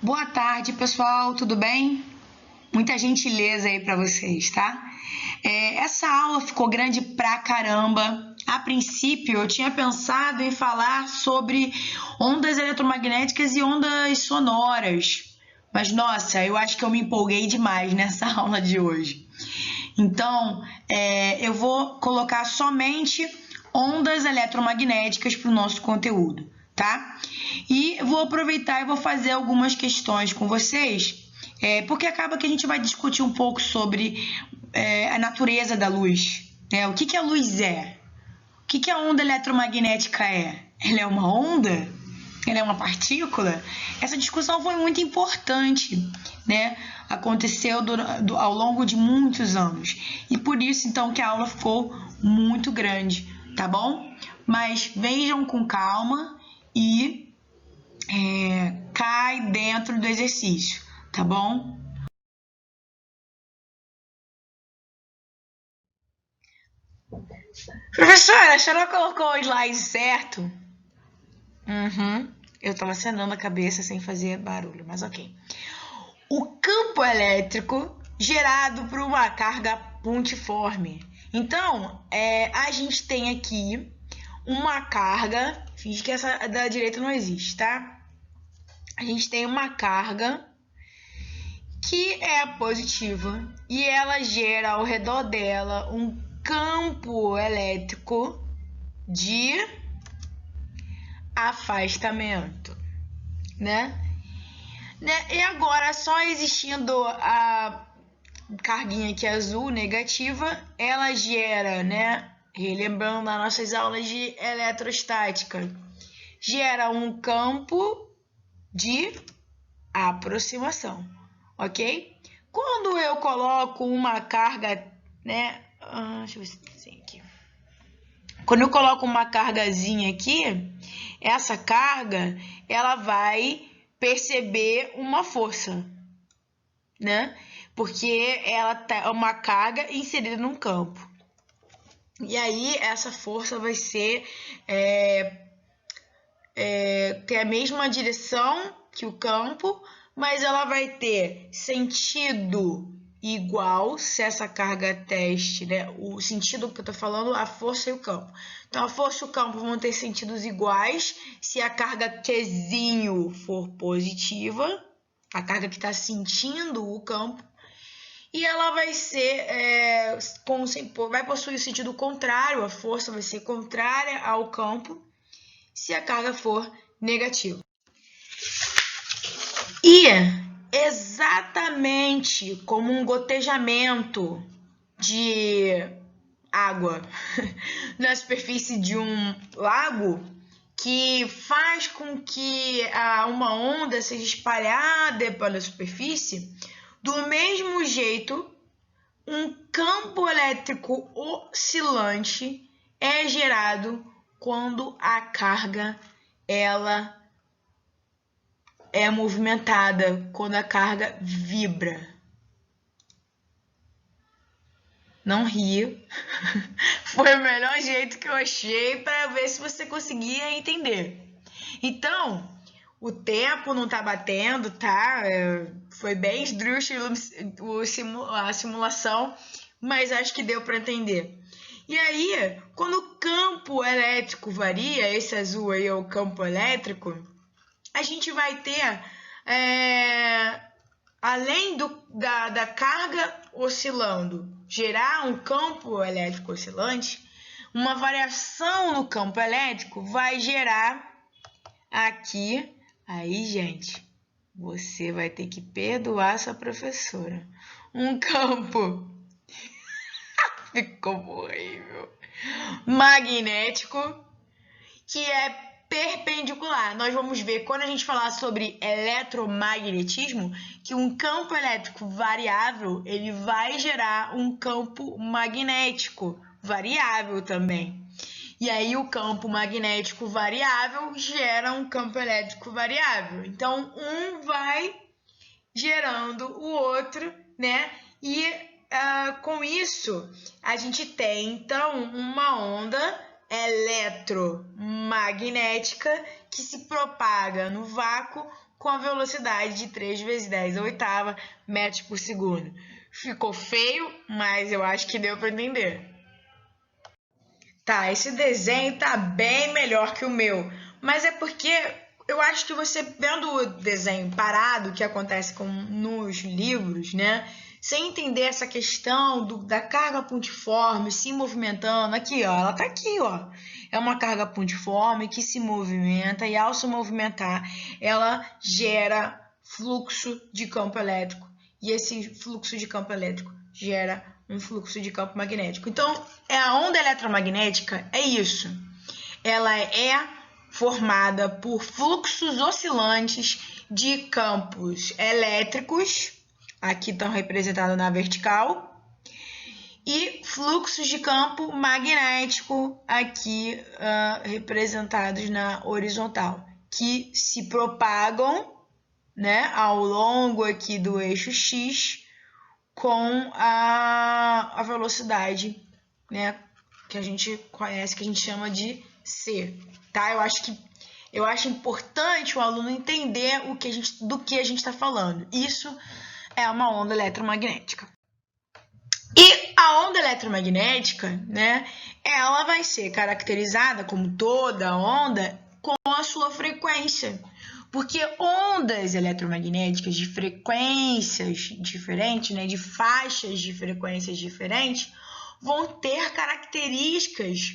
Boa tarde, pessoal, tudo bem? Muita gentileza aí para vocês, tá? Essa aula ficou grande pra caramba. A princípio, eu tinha pensado em falar sobre ondas eletromagnéticas e ondas sonoras, mas nossa, eu acho que eu me empolguei demais nessa aula de hoje. Então, eu vou colocar somente ondas eletromagnéticas para o nosso conteúdo, tá? E vou aproveitar e vou fazer algumas questões com vocês, porque acaba que a gente vai discutir um pouco sobre a natureza da luz, né? O que a luz é? O que a onda eletromagnética é? Ela é uma onda? Ela é uma partícula? Essa discussão foi muito importante, né? Aconteceu ao longo de muitos anos. E por isso, então, que a aula ficou muito grande, tá bom? Mas vejam com calma e cai dentro do exercício, tá bom? Professora, a senhora colocou o slide certo? Uhum. Eu tava acenando a cabeça sem fazer barulho, mas ok. O campo elétrico gerado por uma carga pontiforme. Então, a gente tem aqui uma carga, finge que essa da direita não existe, tá? A gente tem uma carga que é positiva e ela gera ao redor dela um campo elétrico de afastamento, né? E agora, só existindo a carguinha aqui azul, negativa, ela gera, né? Relembrando nas nossas aulas de eletrostática, gera um campo de aproximação, ok? Quando eu coloco uma carga, né? Deixa eu ver se tem aqui. Quando eu coloco uma cargazinha aqui, essa carga, ela vai perceber uma força, né? Porque ela tá uma carga inserida num campo. E aí essa força vai ser ter a mesma direção que o campo, mas ela vai ter sentido igual se essa carga teste, né? O sentido que eu tô falando, a força e o campo. Então a força e o campo vão ter sentidos iguais se a carga Qzinho for positiva, a carga que está sentindo o campo, e ela vai ser vai possuir o sentido contrário, a força vai ser contrária ao campo se a carga for negativa. E exatamente como um gotejamento de água na superfície de um lago, que faz com que uma onda seja espalhada pela superfície, do mesmo jeito, um campo elétrico oscilante é gerado quando a carga ela é movimentada, quando a carga vibra. Não ri. Foi o melhor jeito que eu achei para ver se você conseguia entender. Então, o tempo não tá batendo, tá? Foi bem esdrúxulo a simulação, mas acho que deu para entender. E aí, quando o campo elétrico varia, esse azul aí é o campo elétrico, a gente vai ter, além da carga oscilando, gerar um campo elétrico oscilante, uma variação no campo elétrico vai gerar aqui. Aí, gente, você vai ter que perdoar sua professora. Um campo ficou horrível, magnético, que é perpendicular. Nós vamos ver, quando a gente falar sobre eletromagnetismo, que um campo elétrico variável, ele vai gerar um campo magnético variável também. E aí o campo magnético variável gera um campo elétrico variável. Então, um vai gerando o outro, né? E com isso, a gente tem, então, uma onda eletromagnética que se propaga no vácuo com a velocidade de 3 vezes 10 à oitava metros por segundo. Ficou feio, mas eu acho que deu para entender. Tá, esse desenho tá bem melhor que o meu, mas é porque eu acho que você vendo o desenho parado, que acontece nos livros, né? Sem entender essa questão da carga pontiforme se movimentando, aqui ó, ela tá aqui ó, é uma carga pontiforme que se movimenta e ao se movimentar ela gera fluxo de campo elétrico e esse fluxo de campo elétrico gera um fluxo de campo magnético. Então, a onda eletromagnética é isso, ela é formada por fluxos oscilantes de campos elétricos, aqui estão representados na vertical, e fluxos de campo magnético, aqui representados na horizontal, que se propagam, né, ao longo aqui do eixo X com a velocidade, né, que a gente conhece, que a gente chama de C, tá? Eu acho importante o aluno entender do que a gente está falando. Isso é uma onda eletromagnética. E a onda eletromagnética, né, ela vai ser caracterizada, como toda onda, com a sua frequência. Porque ondas eletromagnéticas de frequências diferentes, né, de faixas de frequências diferentes, vão ter características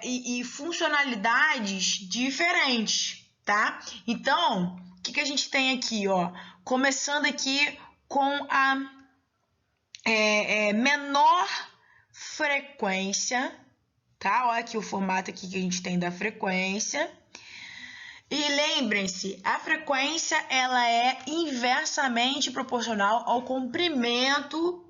e funcionalidades diferentes, tá? Então, o que a gente tem aqui, ó? Começando aqui com a menor frequência, tá? Olha aqui o formato aqui que a gente tem da frequência. E lembrem-se, a frequência ela é inversamente proporcional ao comprimento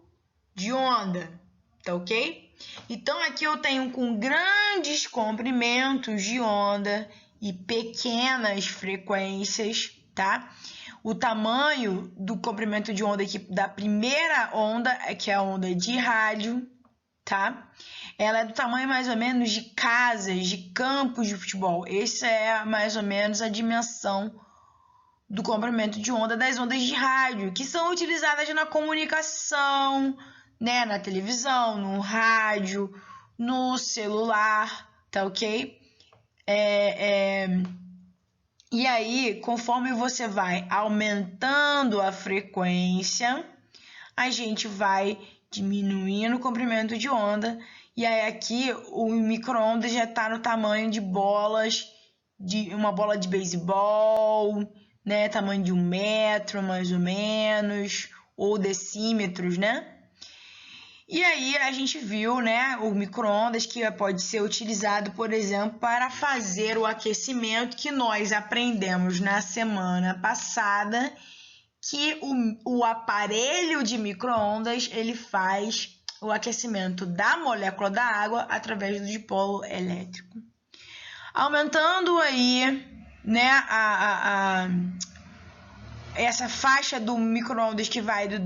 de onda, tá ok? Então, aqui eu tenho com grandes comprimentos de onda e pequenas frequências, tá? O tamanho do comprimento de onda aqui da primeira onda, que é a onda de rádio, tá? Ela é do tamanho mais ou menos de casas, de campos de futebol. Essa é mais ou menos a dimensão do comprimento de onda das ondas de rádio, que são utilizadas na comunicação, né? Na televisão, no rádio, no celular, tá ok? E aí, conforme você vai aumentando a frequência, a gente vai diminuindo o comprimento de onda. E aí aqui o micro-ondas já está no tamanho de bolas, de uma bola de beisebol, né? Tamanho de 1 metro, mais ou menos, ou decímetros, né? E aí a gente viu, né, o micro-ondas que pode ser utilizado, por exemplo, para fazer o aquecimento que nós aprendemos na semana passada, que o aparelho de micro-ondas ele faz o aquecimento da molécula da água através do dipolo elétrico. Aumentando aí, né, essa faixa do micro-ondas que vai do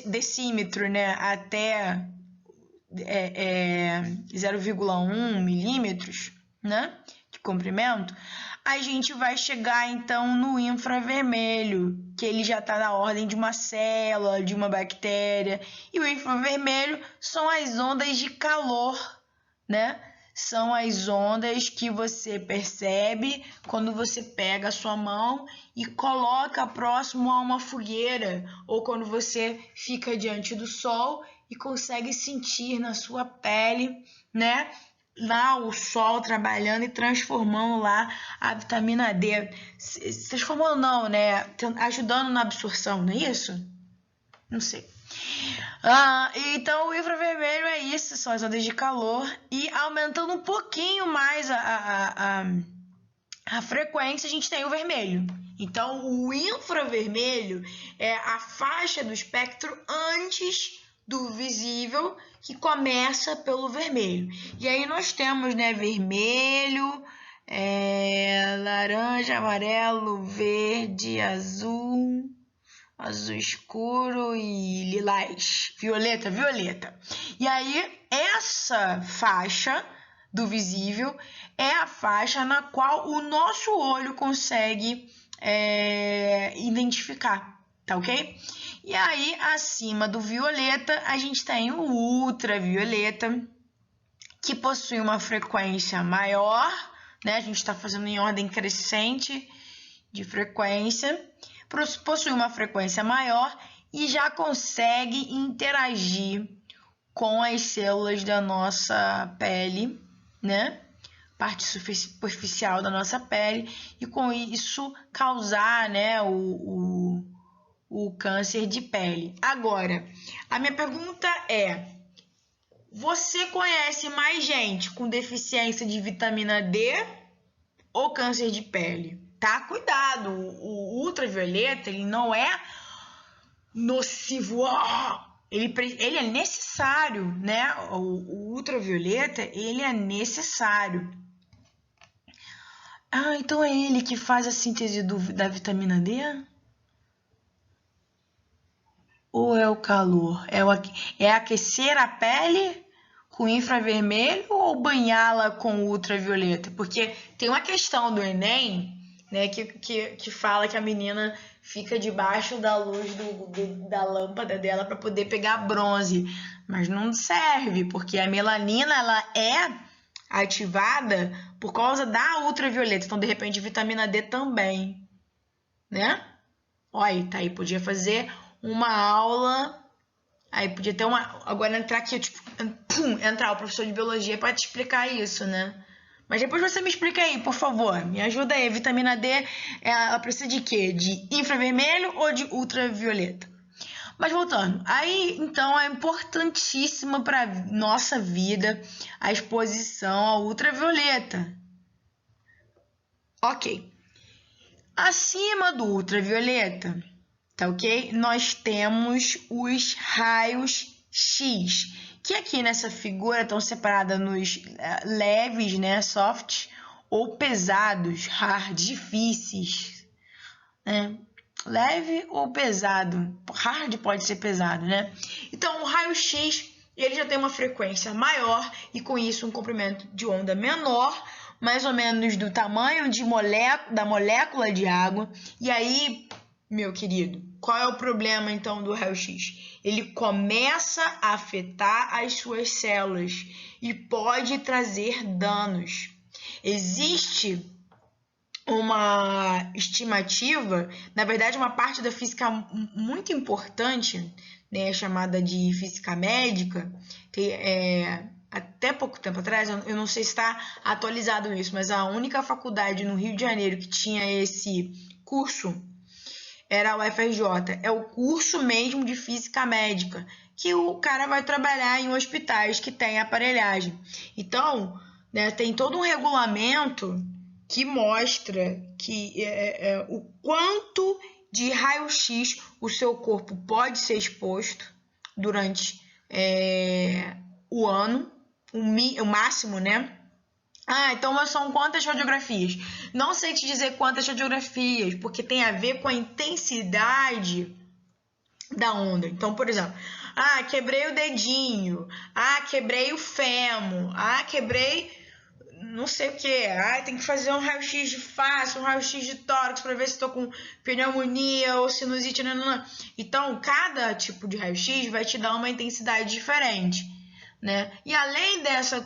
decímetro, né, até 0,1 milímetros, né, de comprimento, a gente vai chegar então no infravermelho, que ele já está na ordem de uma célula, de uma bactéria. E o infravermelho são as ondas de calor, né? São as ondas que você percebe quando você pega a sua mão e coloca próximo a uma fogueira, ou quando você fica diante do sol e consegue sentir na sua pele, né? Lá o sol trabalhando e transformando lá a vitamina D. Transformando não, né? Ajudando na absorção, não é isso? Não sei. Então o infravermelho é isso, são as ondas de calor. E aumentando um pouquinho mais a frequência, a gente tem o vermelho. Então o infravermelho é a faixa do espectro antes do visível, que começa pelo vermelho. E aí nós temos, né, vermelho, laranja, amarelo, verde, azul escuro e lilás, violeta. E aí essa faixa, do visível é a faixa na qual o nosso olho consegue identificar, tá ok? E aí, acima do violeta, a gente tem o ultravioleta, que possui uma frequência maior, né? A gente está fazendo em ordem crescente de frequência, possui uma frequência maior e já consegue interagir com as células da nossa pele, né? Parte superficial da nossa pele, e com isso causar, né, o câncer de pele. Agora, a minha pergunta é: você conhece mais gente com deficiência de vitamina D ou câncer de pele? Tá? Cuidado, o ultravioleta, ele não é nocivo, ele é necessário, né? O ultravioleta, ele é necessário. Ah, então é ele que faz a síntese da vitamina D? Ou é o calor? É aquecer a pele com infravermelho ou banhá-la com ultravioleta? Porque tem uma questão do Enem, né, que fala que a menina fica debaixo da luz da lâmpada dela para poder pegar bronze. Mas não serve, porque a melanina ela é ativada por causa da ultravioleta. Então, de repente, vitamina D também, né? Olha, tá aí, podia fazer uma aula, aí podia ter uma... Agora entrar aqui, tipo, entrar o professor de biologia para te explicar isso, né? Mas depois você me explica aí, por favor. Me ajuda aí. A vitamina D, ela precisa de quê? De infravermelho ou de ultravioleta? Mas voltando, aí então é importantíssima para nossa vida a exposição ao ultravioleta. Ok. Acima do ultravioleta, tá ok? Nós temos os raios X, que aqui nessa figura estão separados nos leves, né, soft, ou pesados, hard, difíceis, né? Leve ou pesado. Hard pode ser pesado, né? Então, o raio-x, ele já tem uma frequência maior e com isso um comprimento de onda menor, mais ou menos do tamanho da molécula de água. E aí, meu querido, qual é o problema então do raio-x? Ele começa a afetar as suas células e pode trazer danos. Existe uma estimativa, na verdade uma parte da física muito importante, né, chamada de física médica, até pouco tempo atrás, eu não sei se está atualizado isso, mas a única faculdade no Rio de Janeiro que tinha esse curso era a UFRJ, é o curso mesmo de física médica, que o cara vai trabalhar em hospitais que tem aparelhagem. Então, né, tem todo um regulamento que mostra que o quanto de raio-x o seu corpo pode ser exposto durante o ano, o máximo, né? Ah, então são quantas radiografias? Não sei te dizer quantas radiografias, porque tem a ver com a intensidade da onda. Então, por exemplo, quebrei o dedinho, quebrei o fêmur, quebrei não sei o que, tem que fazer um raio-x de face, um raio-x de tórax para ver se estou com pneumonia ou sinusite, não. Então, cada tipo de raio-x vai te dar uma intensidade diferente, né? E além dessa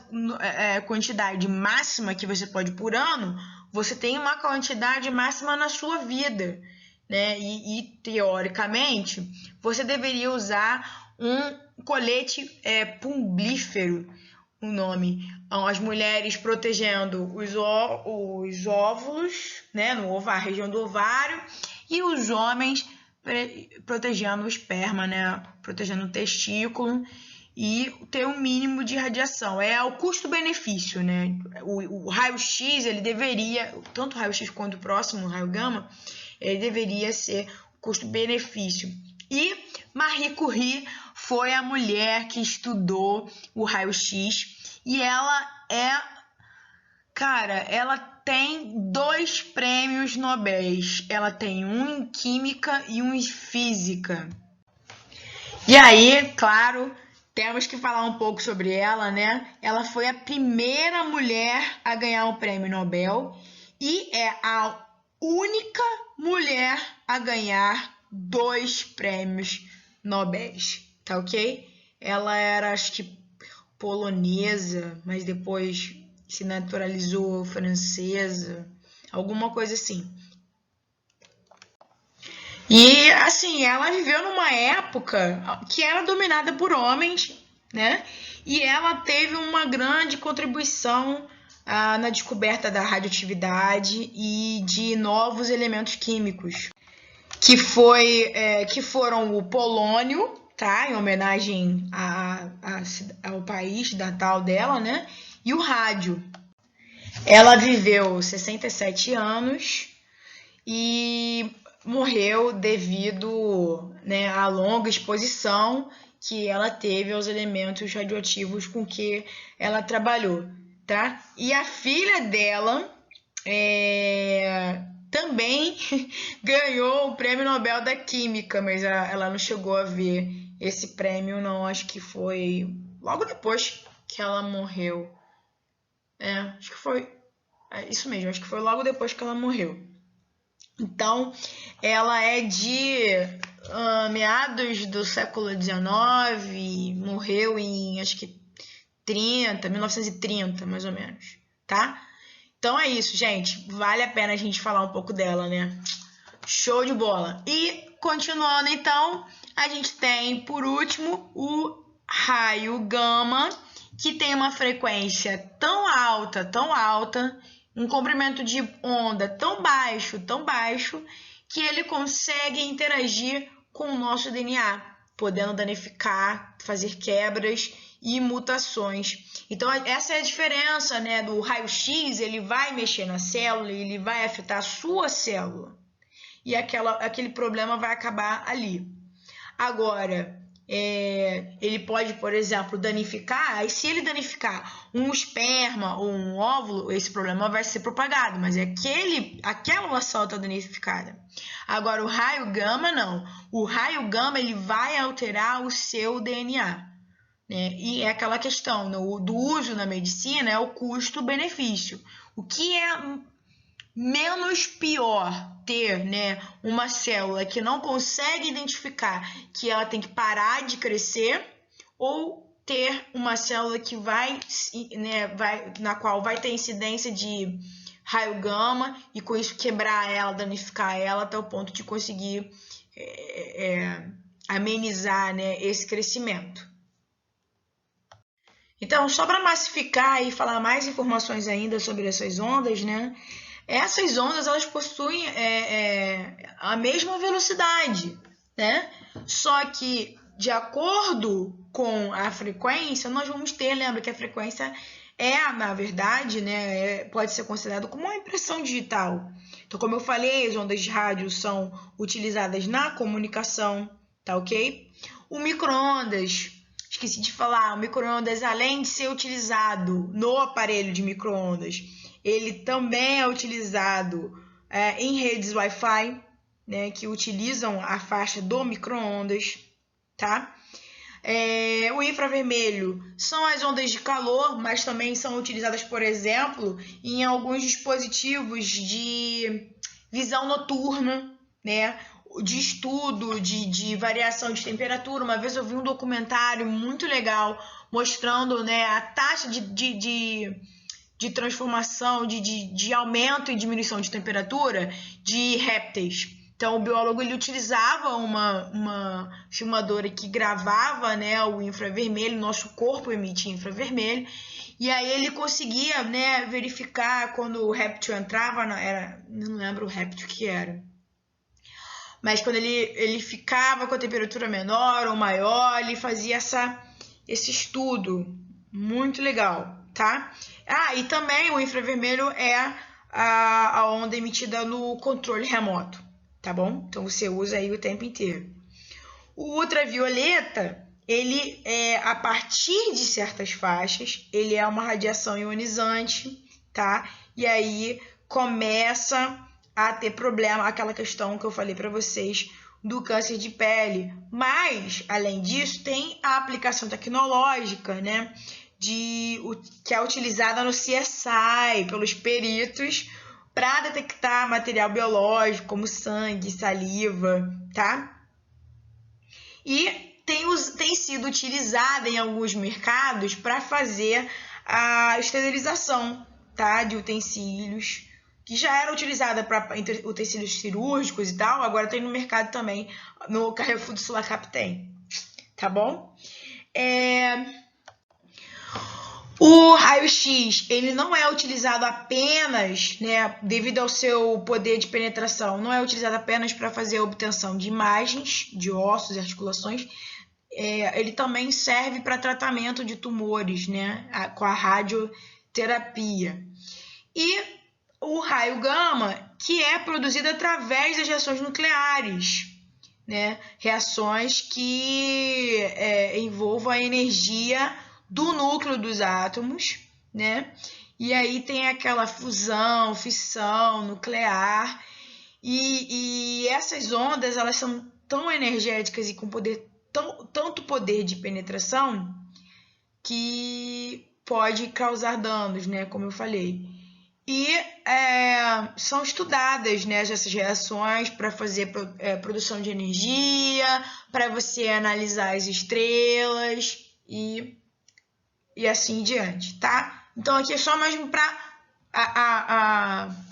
quantidade máxima que você pode por ano, você tem uma quantidade máxima na sua vida, né? E teoricamente, você deveria usar um colete pumbrífero, o nome, as mulheres protegendo os óvulos, né, a região do ovário, e os homens protegendo o esperma, né, protegendo o testículo, e ter um mínimo de radiação. É o custo-benefício, né? O raio-x, ele deveria, tanto o raio-x quanto o próximo, o raio gama, ele deveria ser custo-benefício. E Marie Curie foi a mulher que estudou o raio-x e ela ela tem 2 prêmios Nobel. Ela tem um em química e um em física. E aí, claro, Temos que falar um pouco sobre ela, né? Ela foi a primeira mulher a ganhar um prêmio Nobel e é a única mulher a ganhar 2 prêmios Nobel, tá ok? Ela era, acho que, polonesa, mas depois se naturalizou francesa, alguma coisa assim. E, assim, ela viveu numa época que era dominada por homens, né? E ela teve uma grande contribuição na descoberta da radioatividade e de novos elementos químicos, que foram o polônio, tá? Em homenagem ao país natal dela, né? E o rádio. Ela viveu 67 anos e morreu devido, né, à longa exposição que ela teve aos elementos radioativos com que ela trabalhou, tá? E a filha dela também ganhou o Prêmio Nobel da Química, mas ela não chegou a ver esse prêmio, não. Acho que foi logo depois que ela morreu. Acho que foi isso mesmo, acho que foi logo depois que ela morreu. Então, ela é de meados do século XIX, morreu em, acho que 1930, mais ou menos, tá? Então é isso, gente. Vale a pena a gente falar um pouco dela, né? Show de bola! E, continuando, então, a gente tem, por último, o raio gama, que tem uma frequência tão alta, um comprimento de onda tão baixo, que ele consegue interagir com o nosso DNA, podendo danificar, fazer quebras e mutações. Então, essa é a diferença, né, do raio-x. Ele vai mexer na célula, ele vai afetar a sua célula. E aquele problema vai acabar ali. Agora, ele pode, por exemplo, danificar, e se ele danificar um esperma ou um óvulo, esse problema vai ser propagado, mas aquela célula está danificada. Agora, o raio gama, não. O raio gama ele vai alterar o seu DNA. Né? E é aquela questão do uso na medicina, é o custo-benefício. O que é menos pior ter, né, uma célula que não consegue identificar que ela tem que parar de crescer, ou ter uma célula que na qual vai ter incidência de raio gama e com isso quebrar ela, danificar ela até o ponto de conseguir amenizar, né, esse crescimento. Então, só para massificar e falar mais informações ainda sobre essas ondas, né? Essas ondas elas possuem a mesma velocidade, né? Só que de acordo com a frequência, nós vamos ter, lembra que a frequência na verdade, né, pode ser considerado como uma impressão digital. Então, como eu falei, as ondas de rádio são utilizadas na comunicação, tá ok? O micro-ondas, esqueci de falar, o micro-ondas, além de ser utilizado no aparelho de micro-ondas, ele também é utilizado em redes Wi-Fi, né, que utilizam a faixa do micro-ondas, tá? O infravermelho são as ondas de calor, mas também são utilizadas, por exemplo, em alguns dispositivos de visão noturna, né? De estudo, de variação de temperatura. Uma vez eu vi um documentário muito legal mostrando, né, a taxa de transformação, de aumento e diminuição de temperatura de répteis. Então, o biólogo ele utilizava uma filmadora que gravava, né, o infravermelho, nosso corpo emite infravermelho, e aí ele conseguia, né, verificar quando o réptil entrava, não lembro o réptil que era, mas quando ele ficava com a temperatura menor ou maior, ele fazia esse estudo muito legal, tá? E também o infravermelho é a onda emitida no controle remoto, tá bom? Então você usa aí o tempo inteiro. O ultravioleta, ele a partir de certas faixas, ele é uma radiação ionizante, tá? E aí começa a ter problema, aquela questão que eu falei para vocês do câncer de pele. Mas, além disso, tem a aplicação tecnológica, né, que é utilizada no CSI pelos peritos para detectar material biológico, como sangue, saliva, tá? E tem sido utilizada em alguns mercados para fazer a esterilização, tá? De utensílios, que já era utilizada para utensílios cirúrgicos e tal, agora tem no mercado também, no Carrefour do Sulacap tem, tá bom? O raio-x, ele não é utilizado apenas, né, devido ao seu poder de penetração, não é utilizado apenas para fazer a obtenção de imagens de ossos e articulações, ele também serve para tratamento de tumores, né, com a radioterapia. E o raio gama, que é produzido através das reações nucleares, né, reações que envolvam a energia do núcleo dos átomos, né? E aí tem aquela fusão, fissão nuclear, e essas ondas, elas são tão energéticas e com tanto poder de penetração que pode causar danos, né? Como eu falei. E são estudadas, né, essas reações para fazer produção de energia, para você analisar as estrelas e assim em diante, tá? Então, aqui é só mesmo para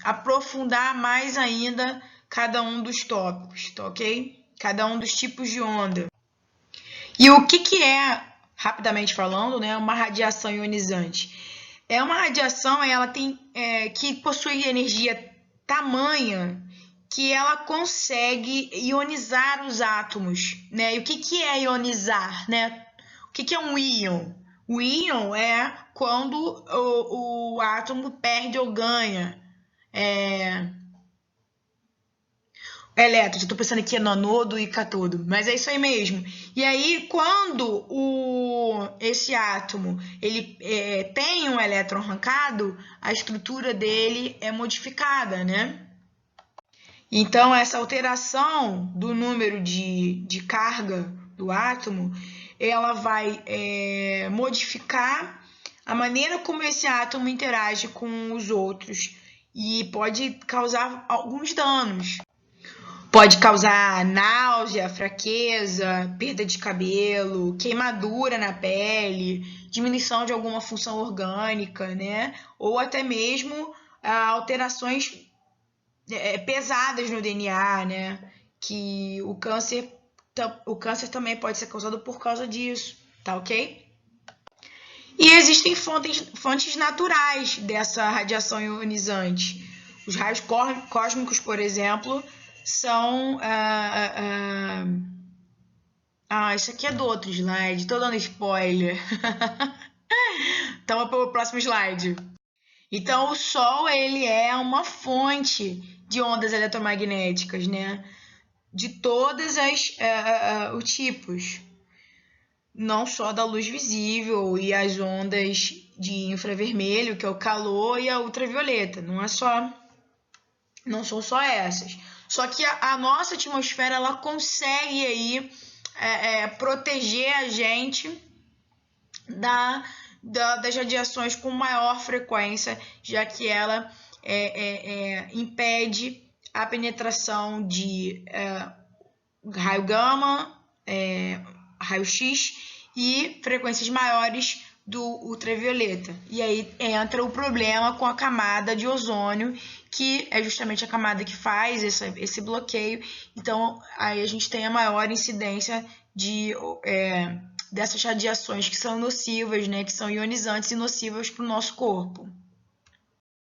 aprofundar mais ainda cada um dos tópicos, tá ok? Cada um dos tipos de onda. E o que é, rapidamente falando, né, uma radiação ionizante? É uma radiação, ela tem, que possui energia tamanha que ela consegue ionizar os átomos, né? E o que é ionizar, né? O que é um íon? O íon é quando o átomo perde ou ganha elétrons. Eu tô pensando aqui no anodo e cátodo, mas é isso aí mesmo. E aí, quando esse átomo ele tem um elétron arrancado, a estrutura dele é modificada, né? Então, essa alteração do número de carga do átomo, ela vai modificar a maneira como esse átomo interage com os outros e pode causar alguns danos. Pode causar náusea, fraqueza, perda de cabelo, queimadura na pele, diminuição de alguma função orgânica, né? Ou até mesmo alterações pesadas no DNA, né? Que o câncer também pode ser causado por causa disso, tá ok? E existem fontes naturais dessa radiação ionizante. Os raios cósmicos, por exemplo, são... isso aqui é do outro slide, tô dando spoiler. Então, para o próximo slide. Então, o Sol, ele é uma fonte de ondas eletromagnéticas, né? De todos os tipos. Não só da luz visível e as ondas de infravermelho, que é o calor, e a ultravioleta. Não são só essas. Só que a nossa atmosfera, ela consegue aí proteger a gente das radiações com maior frequência, já que ela impede a penetração de raio gama, raio-x e frequências maiores do ultravioleta. E aí entra o problema com a camada de ozônio, que é justamente a camada que faz esse bloqueio. Então, aí a gente tem a maior incidência dessas radiações que são nocivas, né, que são ionizantes e nocivas para o nosso corpo.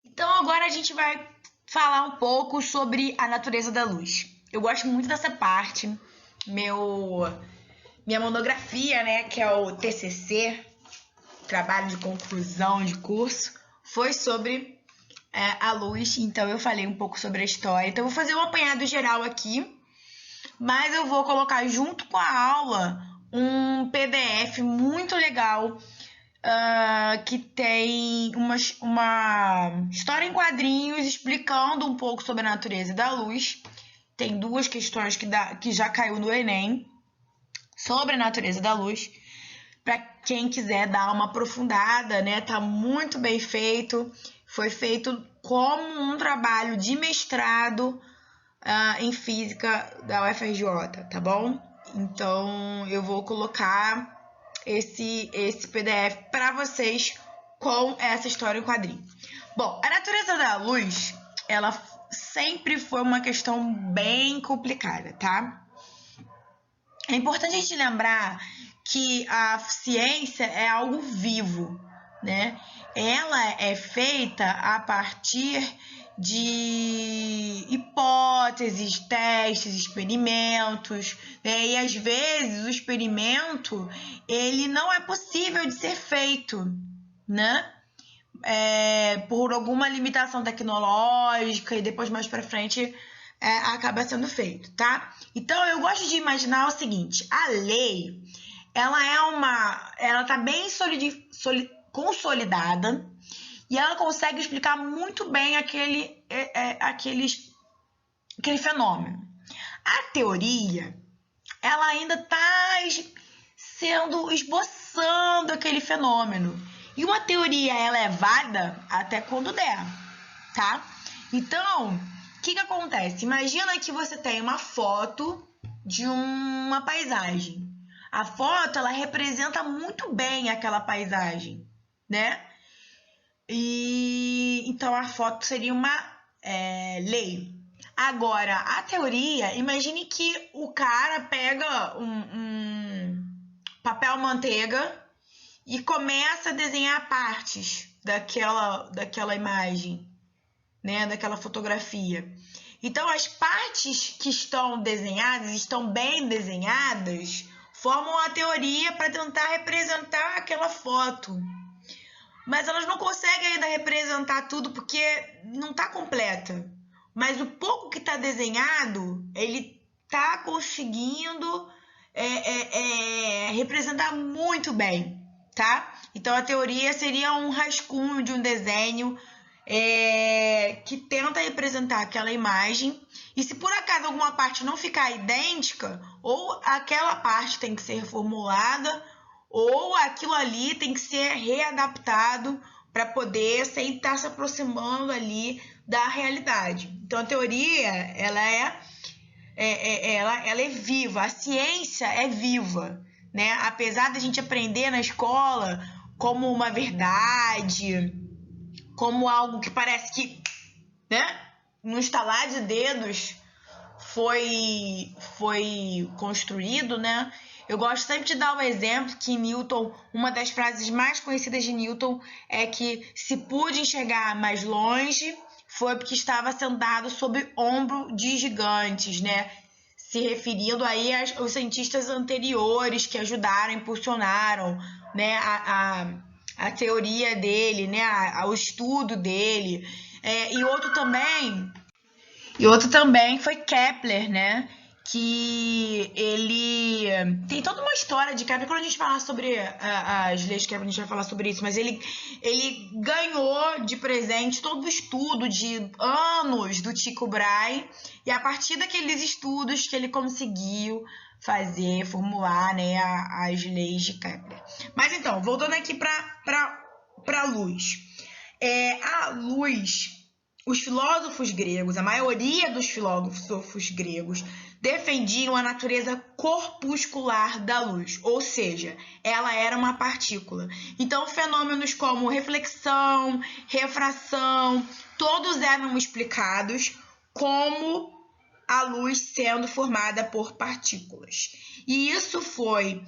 Então, agora a gente vai falar um pouco sobre a natureza da luz. Eu gosto muito dessa parte. Minha monografia, né, que é o TCC, trabalho de conclusão de curso, foi sobre a luz. Então, eu falei um pouco sobre a história. Então, eu vou fazer um apanhado geral aqui, mas eu vou colocar junto com a aula um PDF muito legal que tem uma história em quadrinhos explicando um pouco sobre a natureza da luz. Tem 2 questões que já caiu no Enem sobre a natureza da luz. Para quem quiser dar uma aprofundada, né? Tá muito bem feito. Foi feito como um trabalho de mestrado em física da UFRJ, tá bom? Então eu vou colocar esse PDF para vocês com essa história em quadrinho. Bom, a natureza da luz, ela sempre foi uma questão bem complicada, tá? É importante a gente lembrar que a ciência é algo vivo, né? Ela é feita a partir de hipóteses, testes, experimentos, né? E às vezes o experimento ele não é possível de ser feito, né? Por alguma limitação tecnológica e depois mais para frente acaba sendo feito, tá? Então eu gosto de imaginar o seguinte: a lei ela tá bem consolidada e ela consegue explicar muito bem aquele fenômeno. A teoria, ela ainda está esboçando aquele fenômeno. E uma teoria, ela é válida até quando der, tá? Então, o que acontece? Imagina que você tem uma foto de uma paisagem. A foto, ela representa muito bem aquela paisagem, né? E então a foto seria uma lei. Agora, a teoria, imagine que o cara pega um papel manteiga e começa a desenhar partes daquela imagem, né? Daquela fotografia. Então, as partes que estão desenhadas, estão bem desenhadas, formam a teoria para tentar representar aquela foto. Mas elas não conseguem ainda representar tudo porque não está completa. Mas o pouco que está desenhado, ele está conseguindo representar muito bem, tá? Então a teoria seria um rascunho de um desenho que tenta representar aquela imagem. E se por acaso alguma parte não ficar idêntica, ou aquela parte tem que ser reformulada, ou aquilo ali tem que ser readaptado para poder sempre estar se aproximando ali da realidade. Então a teoria ela é viva, a ciência é viva, né? Apesar da gente aprender na escola como uma verdade, como algo que parece que, né, no estalar de dedos foi construído, né? Eu gosto sempre de dar o exemplo que Newton, uma das frases mais conhecidas de Newton é que se pude enxergar mais longe foi porque estava sentado sob ombro de gigantes, né? Se referindo aí aos cientistas anteriores que ajudaram, impulsionaram, né, a teoria dele, né, ao estudo dele. E outro também foi Kepler, né? Que ele tem toda uma história de Kepler. Quando a gente falar sobre as leis de Kepler, a gente vai falar sobre isso. Mas ele ganhou de presente todo o estudo de anos do Tycho Brahe. E a partir daqueles estudos que ele conseguiu formular, né, as leis de Kepler. Mas então, voltando aqui para a luz. A luz, os filósofos gregos, a maioria dos filósofos gregos, defendiam a natureza corpuscular da luz, ou seja, ela era uma partícula. Então, fenômenos como reflexão, refração, todos eram explicados como a luz sendo formada por partículas. E isso foi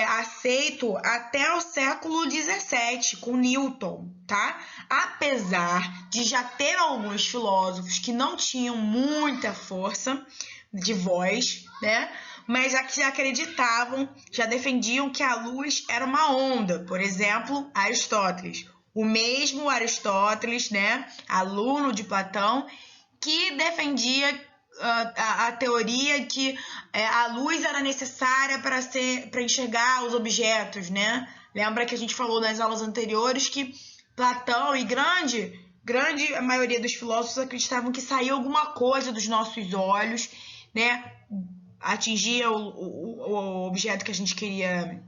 aceito até o século XVII, com Newton, tá? Apesar de já ter alguns filósofos que não tinham muita força de voz, né? Mas já acreditavam, já defendiam que a luz era uma onda. Por exemplo, Aristóteles. O mesmo Aristóteles, né? Aluno de Platão, que defendia a teoria que a luz era necessária para enxergar os objetos, né? Lembra que a gente falou nas aulas anteriores que Platão e grande a maioria dos filósofos acreditavam que saía alguma coisa dos nossos olhos, né? Atingia o objeto que a gente queria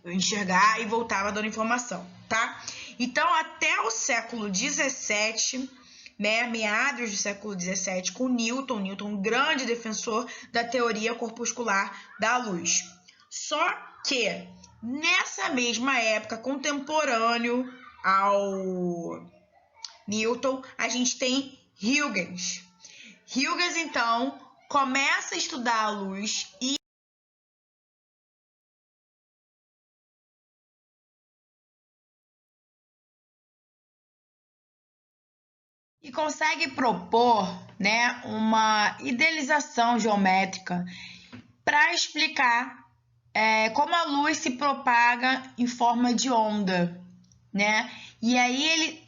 enxergar e voltava dando informação, tá? Então, até o século XVII, né, meados do século XVII, com Newton, um grande defensor da teoria corpuscular da luz. Só que, nessa mesma época, contemporâneo ao Newton, a gente tem Huygens. Huygens, então, começa a estudar a luz e consegue propor, né, uma idealização geométrica para explicar como a luz se propaga em forma de onda, né? E aí ele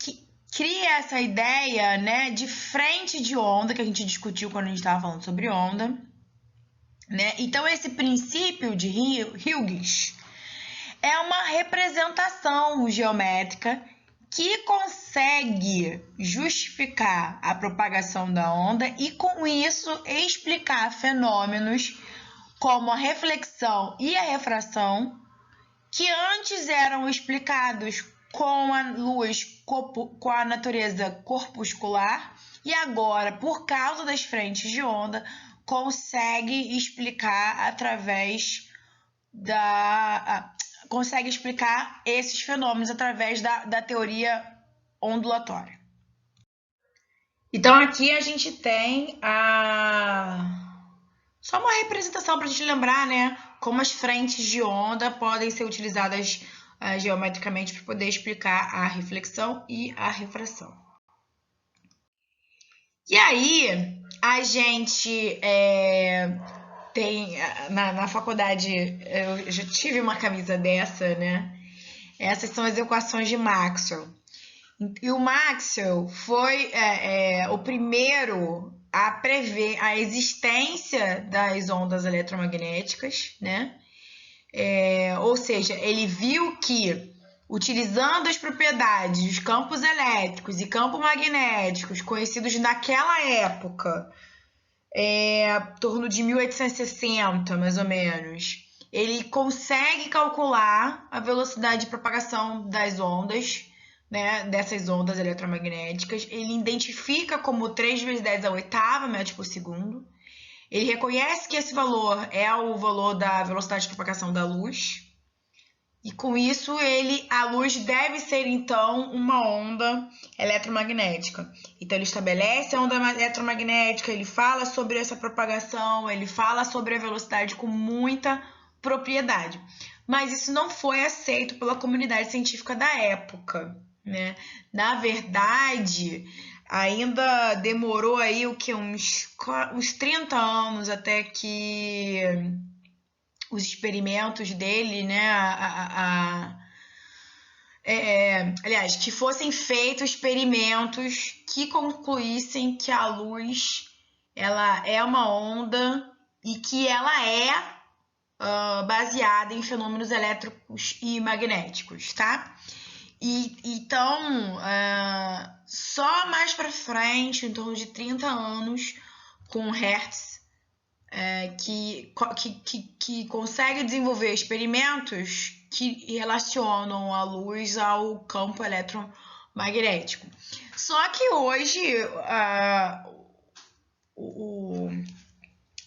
cria essa ideia, né, de frente de onda, que a gente discutiu quando a gente estava falando sobre onda, né? Então, esse princípio de Huygens é uma representação geométrica que consegue justificar a propagação da onda e, com isso, explicar fenômenos como a reflexão e a refração, que antes eram explicados com a luz, com a natureza corpuscular, e agora, por causa das frentes de onda, consegue explicar esses fenômenos através da teoria ondulatória. Então, aqui a gente tem só uma representação para a gente lembrar, né, como as frentes de onda podem ser utilizadas geometricamente para poder explicar a reflexão e a refração. E aí, a gente tem, na faculdade, eu já tive uma camisa dessa, né? Essas são as equações de Maxwell. E o Maxwell foi o primeiro a prever a existência das ondas eletromagnéticas, né? Ou seja, ele viu que, utilizando as propriedades dos campos elétricos e campos magnéticos conhecidos naquela época, em torno de 1860, mais ou menos, ele consegue calcular a velocidade de propagação das ondas, né, dessas ondas eletromagnéticas. Ele identifica como 3 vezes 10 a oitava metros por segundo. Ele reconhece que esse valor é o valor da velocidade de propagação da luz. E com isso, a luz deve ser, então, uma onda eletromagnética. Então, ele estabelece a onda eletromagnética, ele fala sobre essa propagação, ele fala sobre a velocidade com muita propriedade. Mas isso não foi aceito pela comunidade científica da época, né? Na verdade, ainda demorou aí uns 30 anos até que os experimentos dele, né, aliás, que fossem feitos experimentos que concluíssem que a luz ela é uma onda e que ela é baseada em fenômenos elétricos e magnéticos, tá? Então, só mais para frente, em torno de 30 anos, com Hertz, que consegue desenvolver experimentos que relacionam a luz ao campo eletromagnético. Só que hoje o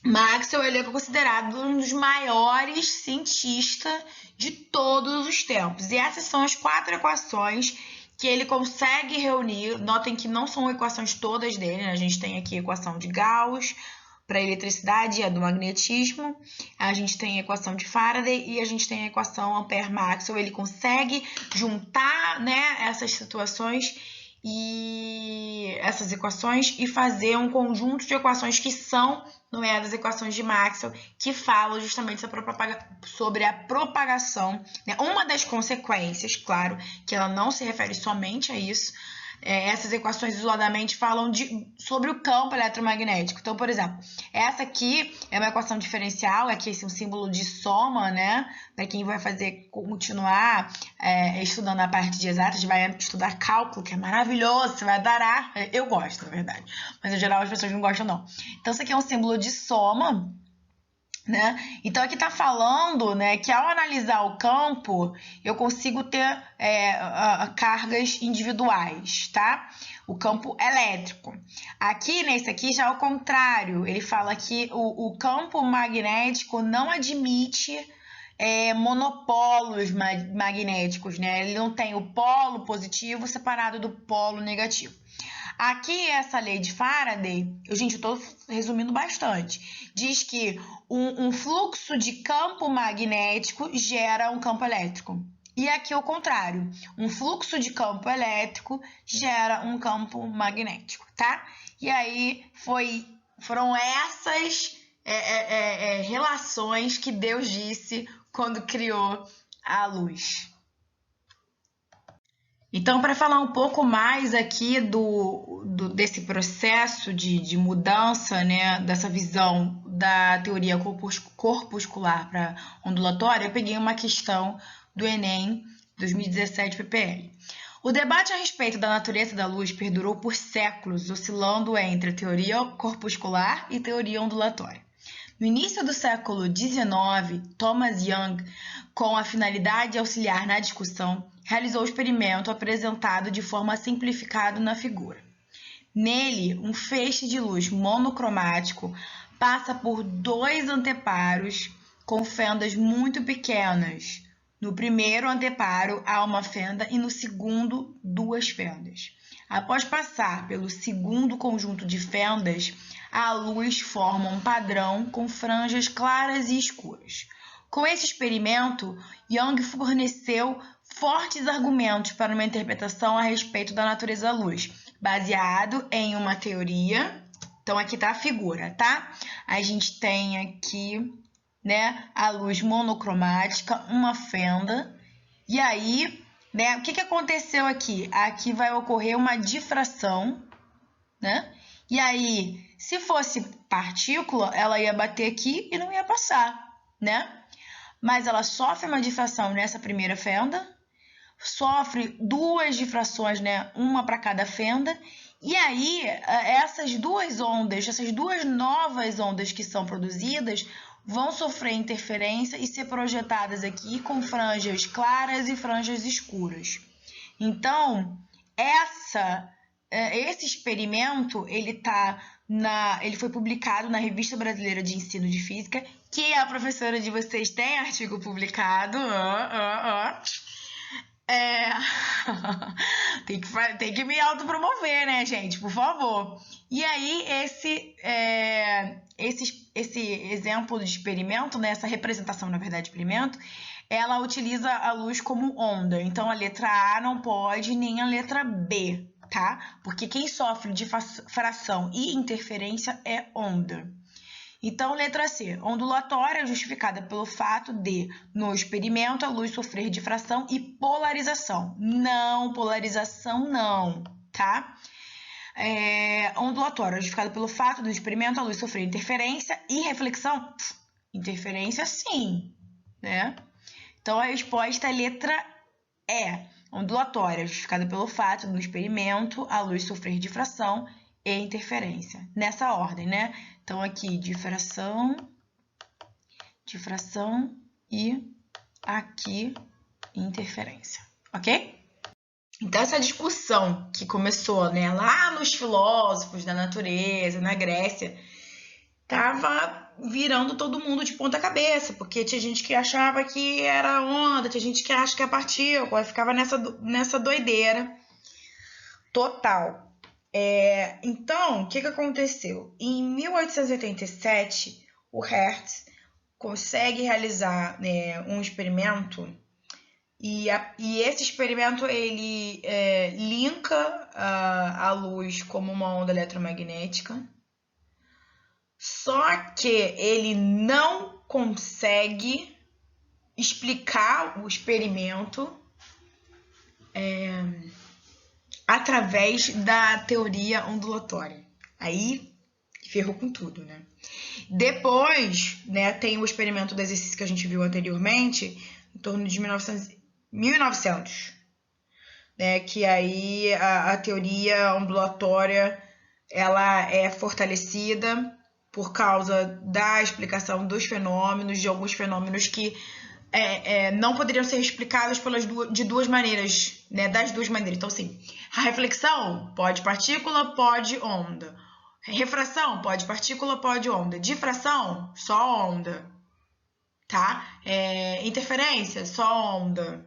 Maxwell ele é considerado um dos maiores cientistas de todos os tempos. E essas são as 4 equações que ele consegue reunir. Notem que não são equações todas dele, né? A gente tem aqui a equação de Gauss para a eletricidade e a do magnetismo. A gente tem a equação de Faraday e a gente tem a equação Ampère-Maxwell. Ele consegue juntar, né, essas situações e essas equações e fazer um conjunto de equações que são nomeadas equações de Maxwell, que falam justamente sobre a propagação, né? Uma das consequências, claro, que ela não se refere somente a isso, essas equações isoladamente falam sobre o campo eletromagnético. Então, por exemplo, essa aqui é uma equação diferencial, aqui esse é um símbolo de soma, né? Para quem vai continuar estudando a parte de exatas, vai estudar cálculo, que é maravilhoso, você vai adorar. Eu gosto, na verdade, mas em geral as pessoas não gostam, não. Então, isso aqui é um símbolo de soma, né? Então, aqui está falando, né, que ao analisar o campo, eu consigo ter cargas individuais, tá? O campo elétrico. Aqui, nesse aqui, já é o contrário. Ele fala que o campo magnético não admite monopolos magnéticos, né? Ele não tem o polo positivo separado do polo negativo. Aqui, essa lei de Faraday, gente, eu estou resumindo bastante, diz que um fluxo de campo magnético gera um campo elétrico. E aqui o contrário, um fluxo de campo elétrico gera um campo magnético, tá? E aí foram essas relações que Deus disse quando criou a luz. Então, para falar um pouco mais aqui desse processo de mudança, né, dessa visão da teoria corpuscular para ondulatória, eu peguei uma questão do Enem 2017 PPL. O debate a respeito da natureza da luz perdurou por séculos, oscilando entre a teoria corpuscular e teoria ondulatória. No início do século XIX, Thomas Young, com a finalidade de auxiliar na discussão, realizou o experimento apresentado de forma simplificada na figura. Nele, um feixe de luz monocromático passa por dois anteparos com fendas muito pequenas. No primeiro anteparo há uma fenda e no segundo, duas fendas. Após passar pelo segundo conjunto de fendas, a luz forma um padrão com franjas claras e escuras. Com esse experimento, Young forneceu fortes argumentos para uma interpretação a respeito da natureza da luz, baseado em uma teoria. Então, aqui está a figura, tá? A gente tem aqui, né, a luz monocromática, uma fenda. E aí, né, o que aconteceu aqui? Aqui vai ocorrer uma difração, né? E aí, se fosse partícula, ela ia bater aqui e não ia passar, né? Mas ela sofre uma difração nessa primeira fenda, sofre duas difrações, né? Uma para cada fenda. E aí, essas duas ondas, essas duas novas ondas que são produzidas, vão sofrer interferência e ser projetadas aqui com franjas claras e franjas escuras. Então, esse experimento, ele foi publicado na Revista Brasileira de Ensino de Física, que a professora de vocês tem artigo publicado. Tem que me autopromover, né, gente? Por favor. E aí, esse exemplo de experimento, né, essa representação, na verdade, de experimento, ela utiliza a luz como onda. Então, a letra A não pode, nem a letra B, tá? Porque quem sofre de difração e interferência é onda. Então, letra C, ondulatória, justificada pelo fato de, no experimento, a luz sofrer difração e polarização. Não, polarização não, tá? Ondulatória, justificada pelo fato do experimento, a luz sofrer interferência e reflexão. Interferência, sim, né? Então, a resposta é letra E, ondulatória, justificada pelo fato do experimento, a luz sofrer difração e interferência. Nessa ordem, né? Então, aqui, difração e aqui, interferência, ok? Então, essa discussão que começou, né, lá nos filósofos da natureza, na Grécia, tava virando todo mundo de ponta cabeça, porque tinha gente que achava que era onda, tinha gente que acha que é partícula, ficava nessa doideira total. Então, o que aconteceu? Em 1887, o Hertz consegue realizar, né, um experimento e esse experimento ele linka a luz como uma onda eletromagnética, só que ele não consegue explicar o experimento através da teoria ondulatória. Aí ferrou com tudo, né? Depois, né, tem o experimento do exercício que a gente viu anteriormente, em torno de 1900, né, que aí a teoria ondulatória ela é fortalecida por causa da explicação dos fenômenos, de alguns fenômenos que não poderiam ser explicados de duas maneiras, né, das duas maneiras. Então, assim, a reflexão pode partícula, pode onda. Refração pode partícula, pode onda. Difração, só onda, tá? Interferência, só onda.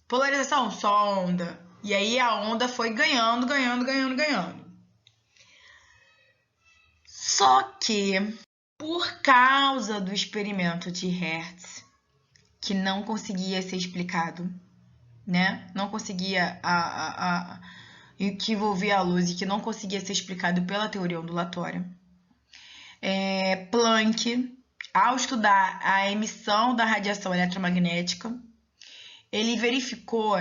Polarização, só onda. E aí a onda foi ganhando. Só que, por causa do experimento de Hertz, que não conseguia ser explicado, né? Não conseguia que envolvia a luz e que não conseguia ser explicado pela teoria ondulatória. Planck, ao estudar a emissão da radiação eletromagnética, ele verificou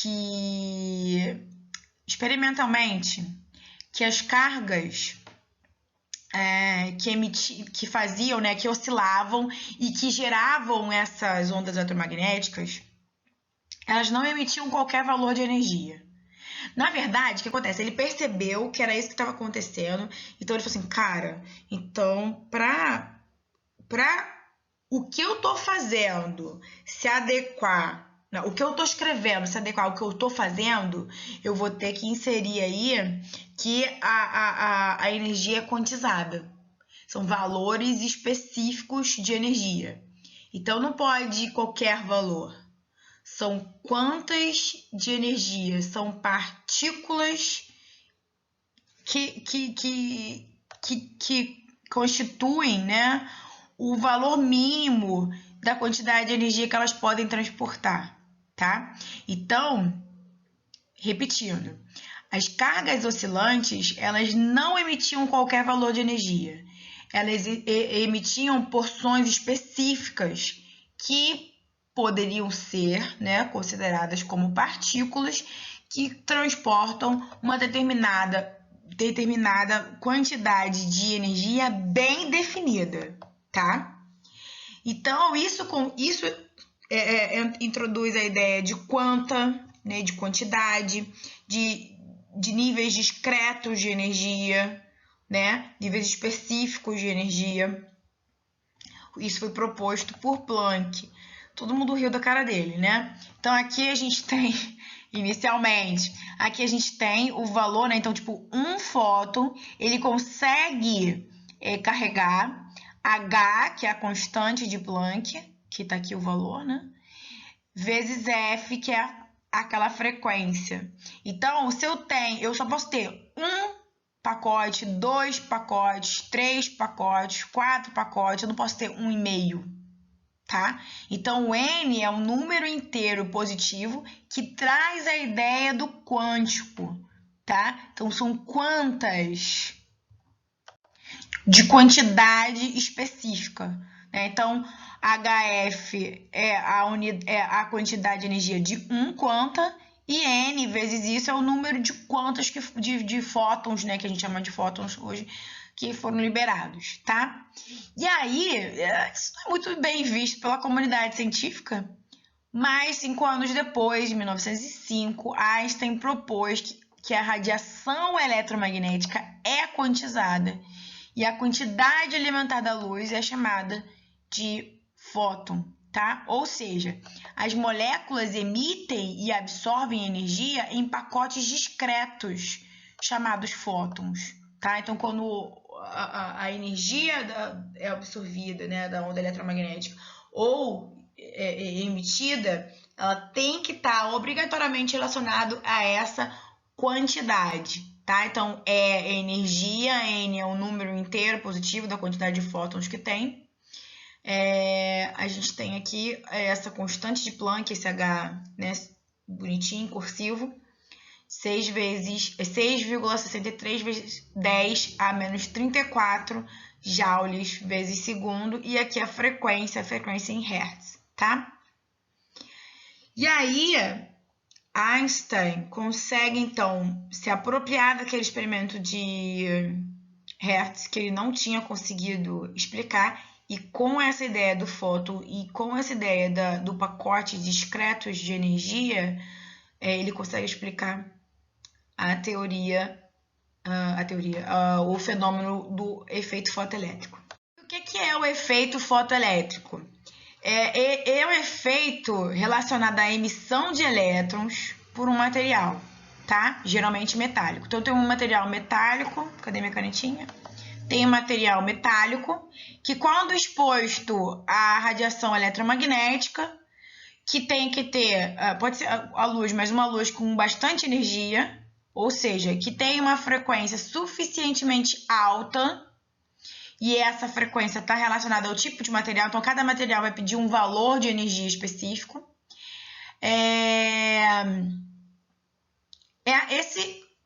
que, experimentalmente, que as cargas que faziam, né, que oscilavam e que geravam essas ondas eletromagnéticas, elas não emitiam qualquer valor de energia. Na verdade, o que acontece? Ele percebeu que era isso que estava acontecendo, então ele falou assim, cara, então para o que eu estou fazendo se adequar, não, o que eu estou escrevendo se adequar ao que eu estou fazendo, eu vou ter que inserir aí que a energia é quantizada. São valores específicos de energia. Então, não pode qualquer valor. São quantas de energia? São partículas que constituem, né, o valor mínimo da quantidade de energia que elas podem transportar, tá? Então, repetindo, as cargas oscilantes, elas não emitiam qualquer valor de energia. Elas emitiam porções específicas que poderiam ser, né, consideradas como partículas que transportam uma determinada quantidade de energia bem definida, tá? Então, isso introduz a ideia de quanta, né, de quantidade, de níveis discretos de energia, né, níveis específicos de energia. Isso foi proposto por Planck. Todo mundo riu da cara dele, né? Então, aqui a gente tem, inicialmente, aqui a gente tem o valor, né? Então, tipo, um fóton, ele consegue carregar H, que é a constante de Planck, que tá aqui o valor, né? Vezes F, que é aquela frequência. Então, se eu só posso ter um pacote, 2 pacotes, 3 pacotes, 4 pacotes, eu não posso ter 1,5, tá? Então, o N é um número inteiro positivo que traz a ideia do quântico, tá? Então, são quantas de quantidade específica, né? Então, HF é a quantidade de energia de 1 quanta, e N vezes isso é o número de quantas de fótons, né, que a gente chama de fótons hoje, que foram liberados, tá? E aí, isso não é muito bem visto pela comunidade científica, mas 5 anos depois, em 1905, Einstein propôs que a radiação eletromagnética é quantizada e a quantidade elementar da luz é chamada de fóton, tá? Ou seja, as moléculas emitem e absorvem energia em pacotes discretos, chamados fótons, tá? Então, quando a energia é absorvida, né, da onda eletromagnética ou emitida, ela tem que estar obrigatoriamente relacionado a essa quantidade, tá? Então, energia, N é o número inteiro positivo da quantidade de fótons que tem. A gente tem aqui essa constante de Planck, esse H, né, bonitinho, cursivo, 6,63 vezes 10 a menos 34 joules vezes segundo, e aqui a frequência em Hertz, tá? E aí, Einstein consegue, então, se apropriar daquele experimento de Hertz que ele não tinha conseguido explicar, e com essa ideia do fóton e com essa ideia do pacote discretos de energia, ele consegue explicar o fenômeno do efeito fotoelétrico. O que é o efeito fotoelétrico? É um efeito relacionado à emissão de elétrons por um material, tá? Geralmente metálico. Então, tem um material metálico, cadê minha canetinha? Tem um material metálico que, quando exposto à radiação eletromagnética, que tem que ter, pode ser a luz, mas uma luz com bastante energia, ou seja, que tem uma frequência suficientemente alta, e essa frequência está relacionada ao tipo de material, então cada material vai pedir um valor de energia específico.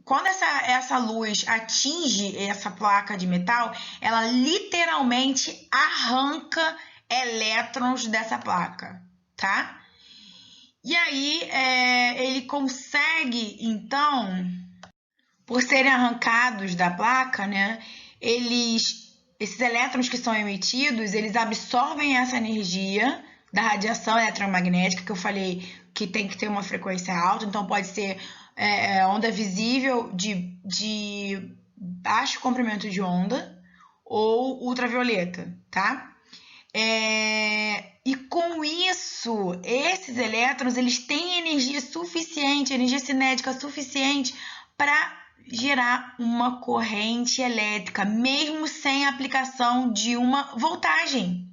Quando essa luz atinge essa placa de metal, ela literalmente arranca elétrons dessa placa, tá? E aí ele consegue, então, por serem arrancados da placa, né? Esses elétrons que são emitidos, eles absorvem essa energia da radiação eletromagnética, que eu falei que tem que ter uma frequência alta, então pode ser onda visível de baixo comprimento de onda ou ultravioleta, tá? E com isso, esses elétrons, eles têm energia suficiente, energia cinética suficiente para gerar uma corrente elétrica, mesmo sem aplicação de uma voltagem,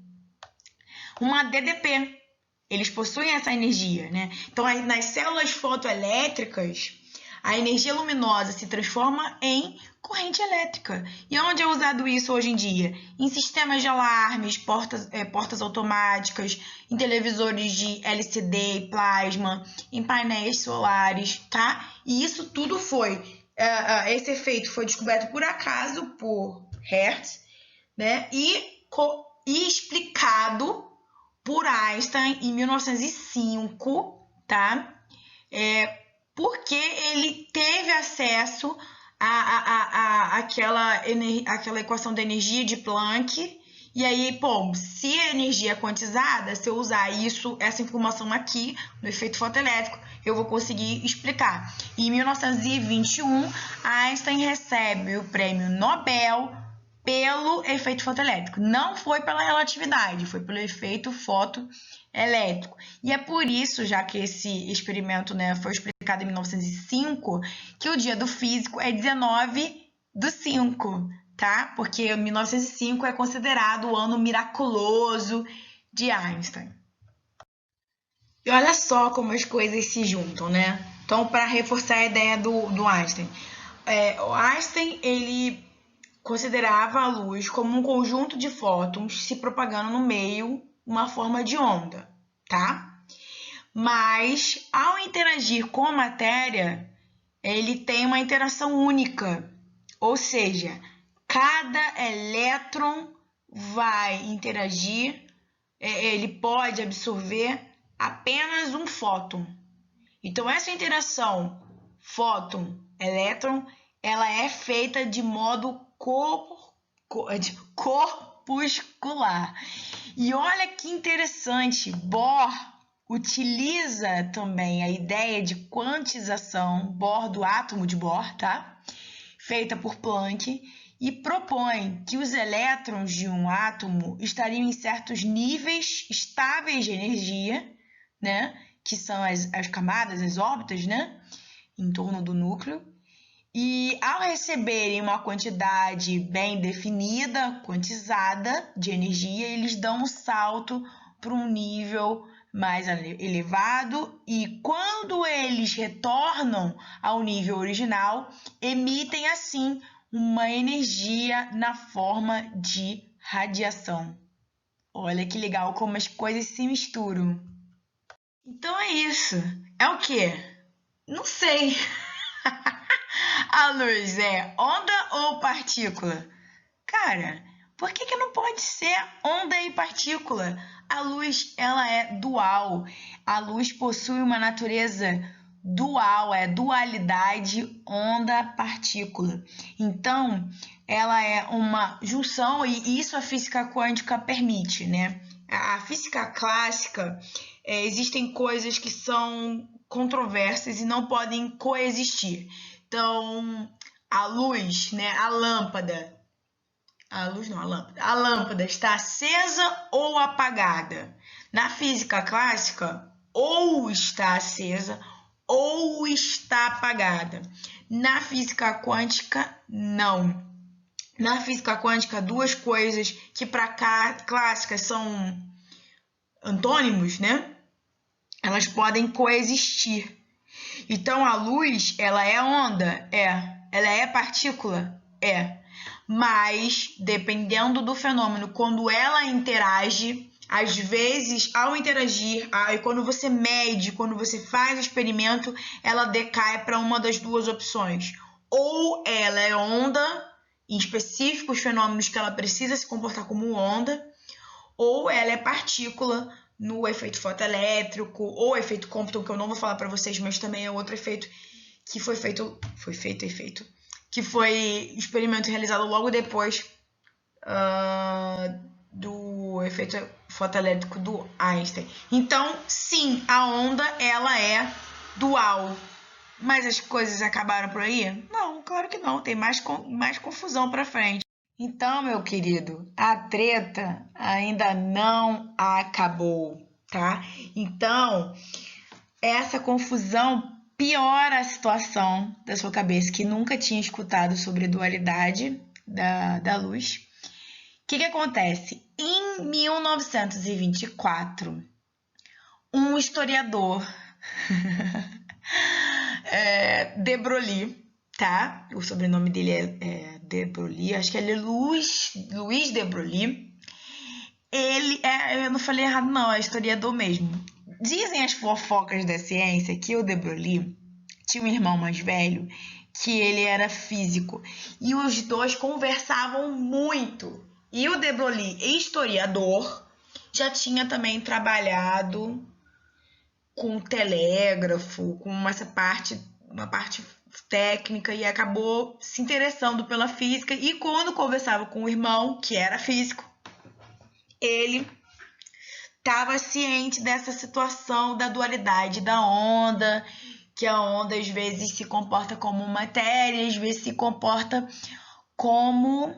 uma DDP. Eles possuem essa energia, né? Então, nas células fotoelétricas, a energia luminosa se transforma em corrente elétrica. E onde é usado isso hoje em dia? Em sistemas de alarmes, portas automáticas, em televisores de LCD e plasma, em painéis solares, tá? E isso tudo esse efeito foi descoberto por acaso por Hertz, né? E explicado por Einstein em 1905, tá? Porque ele teve acesso àquela equação da energia de Planck. E aí, se a energia é quantizada, se eu usar essa informação aqui no efeito fotoelétrico, eu vou conseguir explicar. Em 1921, Einstein recebe o prêmio Nobel pelo efeito fotoelétrico. Não foi pela relatividade, foi pelo efeito fotoelétrico. E é por isso, já que esse experimento, né, foi explicado em 1905, que o dia do físico é 19/5, tá? Porque 1905 é considerado o ano miraculoso de Einstein. E olha só como as coisas se juntam, né? Então, para reforçar a ideia do Einstein, o Einstein, ele considerava a luz como um conjunto de fótons se propagando no meio, uma forma de onda, tá? Mas, ao interagir com a matéria, ele tem uma interação única, ou seja, cada elétron vai interagir, ele pode absorver apenas um fóton. Então, essa interação fóton-elétron, ela é feita de modo corpuscular. E olha que interessante, Bohr utiliza também a ideia de quantização, Bohr do átomo de Bohr, tá? Feita por Planck, e propõe que os elétrons de um átomo estariam em certos níveis estáveis de energia, né? Que são as camadas, as órbitas, né? Em torno do núcleo. E ao receberem uma quantidade bem definida, quantizada de energia, eles dão um salto para um nível mais elevado e quando eles retornam ao nível original, emitem assim uma energia na forma de radiação. Olha que legal como as coisas se misturam. Então é isso. É o quê? Não sei. A luz é onda ou partícula? Cara, por que não pode ser onda e partícula? A luz, ela é dual. A luz possui uma natureza dual, é dualidade onda-partícula. Então, ela é uma junção e isso a física quântica permite, né? A física clássica, existem coisas que são controversas e não podem coexistir. Então, a luz, né, a lâmpada está acesa ou apagada. Na física clássica, ou está acesa ou está apagada. Na física quântica, não. Na física quântica, duas coisas que para cá clássicas são antônimos, né? Elas podem coexistir. Então a luz, ela é onda? É. Ela é partícula? É. Mas, dependendo do fenômeno, quando ela interage, às vezes, ao interagir, quando você mede, quando você faz o experimento, ela decai para uma das duas opções. Ou ela é onda, em específicos fenômenos que ela precisa se comportar como onda, ou ela é partícula no efeito fotoelétrico, ou efeito Compton, que eu não vou falar para vocês, mas também é outro efeito que que foi experimento realizado logo depois do efeito fotoelétrico do Einstein. Então, sim, a onda ela é dual. Mas as coisas acabaram por aí? Não, claro que não. Tem mais confusão para frente. Então, meu querido, a treta ainda não acabou, tá? Então, essa confusão piora a situação da sua cabeça, que nunca tinha escutado sobre a dualidade da luz. O que acontece? Em 1924, um historiador, de Broglie, tá? O sobrenome dele é de Broglie, acho que ele é Luiz de Broglie. Ele eu não falei errado não, é historiador mesmo. Dizem as fofocas da ciência que o de Broglie tinha um irmão mais velho que ele era físico e os dois conversavam muito. E o de Broglie, historiador, já tinha também trabalhado com telégrafo, com uma parte técnica e acabou se interessando pela física. E quando conversava com o irmão, que era físico, ele estava ciente dessa situação da dualidade da onda, que a onda às vezes se comporta como matéria, às vezes se comporta como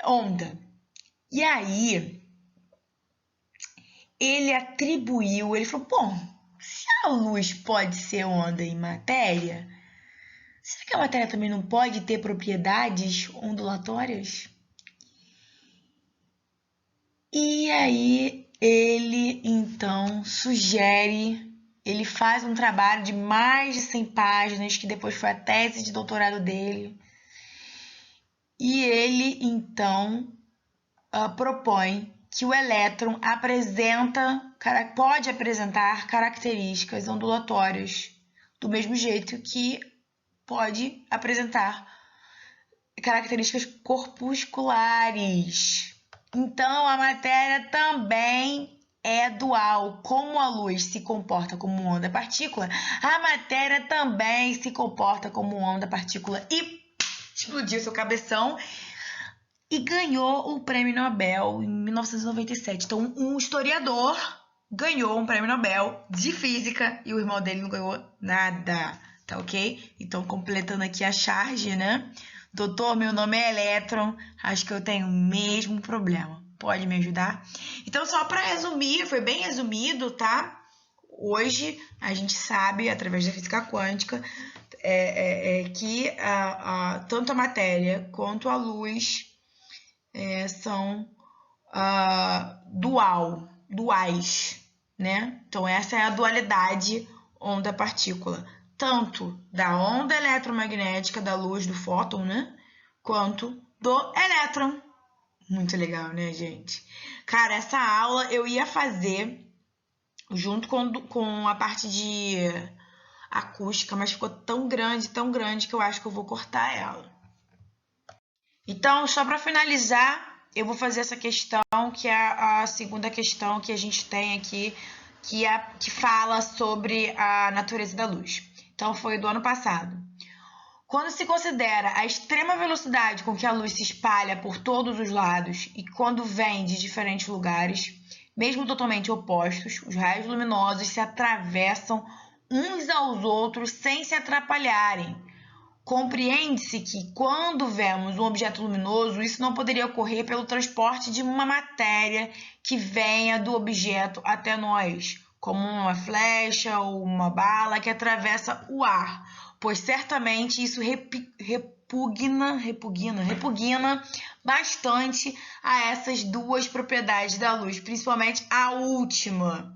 onda. E aí, ele falou, bom, se a luz pode ser onda em matéria, será que a matéria também não pode ter propriedades ondulatórias? E aí ele então ele faz um trabalho de mais de 100 páginas, que depois foi a tese de doutorado dele, e ele então propõe que o elétron pode apresentar características ondulatórias do mesmo jeito que pode apresentar características corpusculares. Então, a matéria também é dual. Como a luz se comporta como onda-partícula, a matéria também se comporta como onda-partícula. E explodiu seu cabeção e ganhou o Prêmio Nobel em 1997. Então, um historiador ganhou um Prêmio Nobel de Física e o irmão dele não ganhou nada, tá ok? Então, completando aqui a charge, né? Doutor, meu nome é Elétron, acho que eu tenho o mesmo problema. Pode me ajudar? Então, só para resumir, foi bem resumido, tá? Hoje, a gente sabe, através da física quântica, que tanto a matéria quanto a luz são duais, né? Então, essa é a dualidade onda-partícula, tanto da onda eletromagnética da luz do fóton, né? Quanto do elétron. Muito legal, né, gente? Cara, essa aula eu ia fazer junto com a parte de acústica, mas ficou tão grande que eu acho que eu vou cortar ela. Então, só para finalizar, eu vou fazer essa questão, que é a segunda questão que a gente tem aqui que fala sobre a natureza da luz. Então, foi do ano passado. Quando se considera a extrema velocidade com que a luz se espalha por todos os lados e quando vem de diferentes lugares, mesmo totalmente opostos, os raios luminosos se atravessam uns aos outros sem se atrapalharem. Compreende-se que, quando vemos um objeto luminoso, isso não poderia ocorrer pelo transporte de uma matéria que venha do objeto até nós, como uma flecha ou uma bala que atravessa o ar, pois certamente isso repugna bastante a essas duas propriedades da luz, principalmente a última.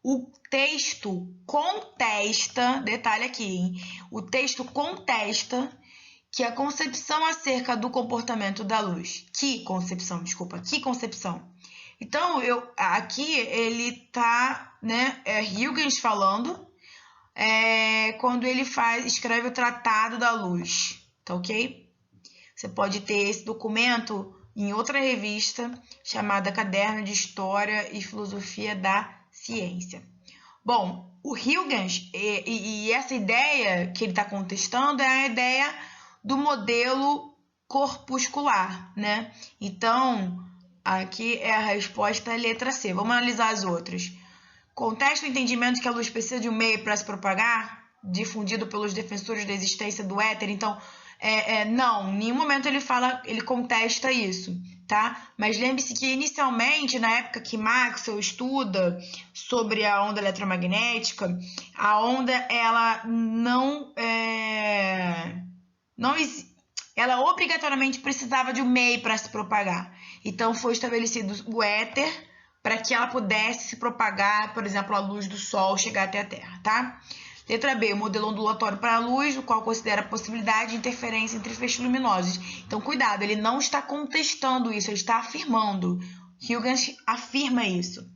O texto contesta, detalhe aqui, hein? O texto contesta que a concepção acerca do comportamento da luz. Que concepção? Então, aqui ele tá, né, Huygens falando, quando ele escreve o Tratado da Luz, tá ok? Você pode ter esse documento em outra revista chamada Caderno de História e Filosofia da Ciência. Bom, o Huygens e essa ideia que ele está contestando é a ideia do modelo corpuscular, né? Então, aqui é a resposta letra C. Vamos analisar as outras. Contesta o entendimento que a luz precisa de um meio para se propagar, difundido pelos defensores da existência do éter. Então, não, em nenhum momento ele contesta isso, tá? Mas lembre-se que inicialmente, na época que Maxwell estuda sobre a onda eletromagnética, a onda ela ela obrigatoriamente precisava de um meio para se propagar. Então foi estabelecido o éter para que ela pudesse se propagar, por exemplo, a luz do Sol chegar até a Terra, tá? Letra B, o modelo ondulatório para a luz, o qual considera a possibilidade de interferência entre feixes luminosos. Então, cuidado, ele não está contestando isso, ele está afirmando. Huygens afirma isso.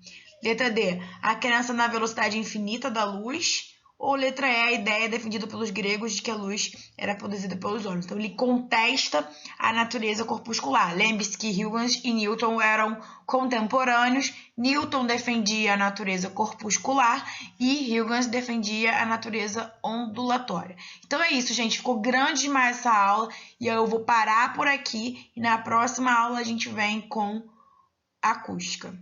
Letra D, a crença na velocidade infinita da luz. Ou letra E, a ideia defendida pelos gregos de que a luz era produzida pelos olhos. Então, ele contesta a natureza corpuscular. Lembre-se que Huygens e Newton eram contemporâneos. Newton defendia a natureza corpuscular e Huygens defendia a natureza ondulatória. Então, é isso, gente. Ficou grande demais essa aula e eu vou parar por aqui. E na próxima aula a gente vem com acústica.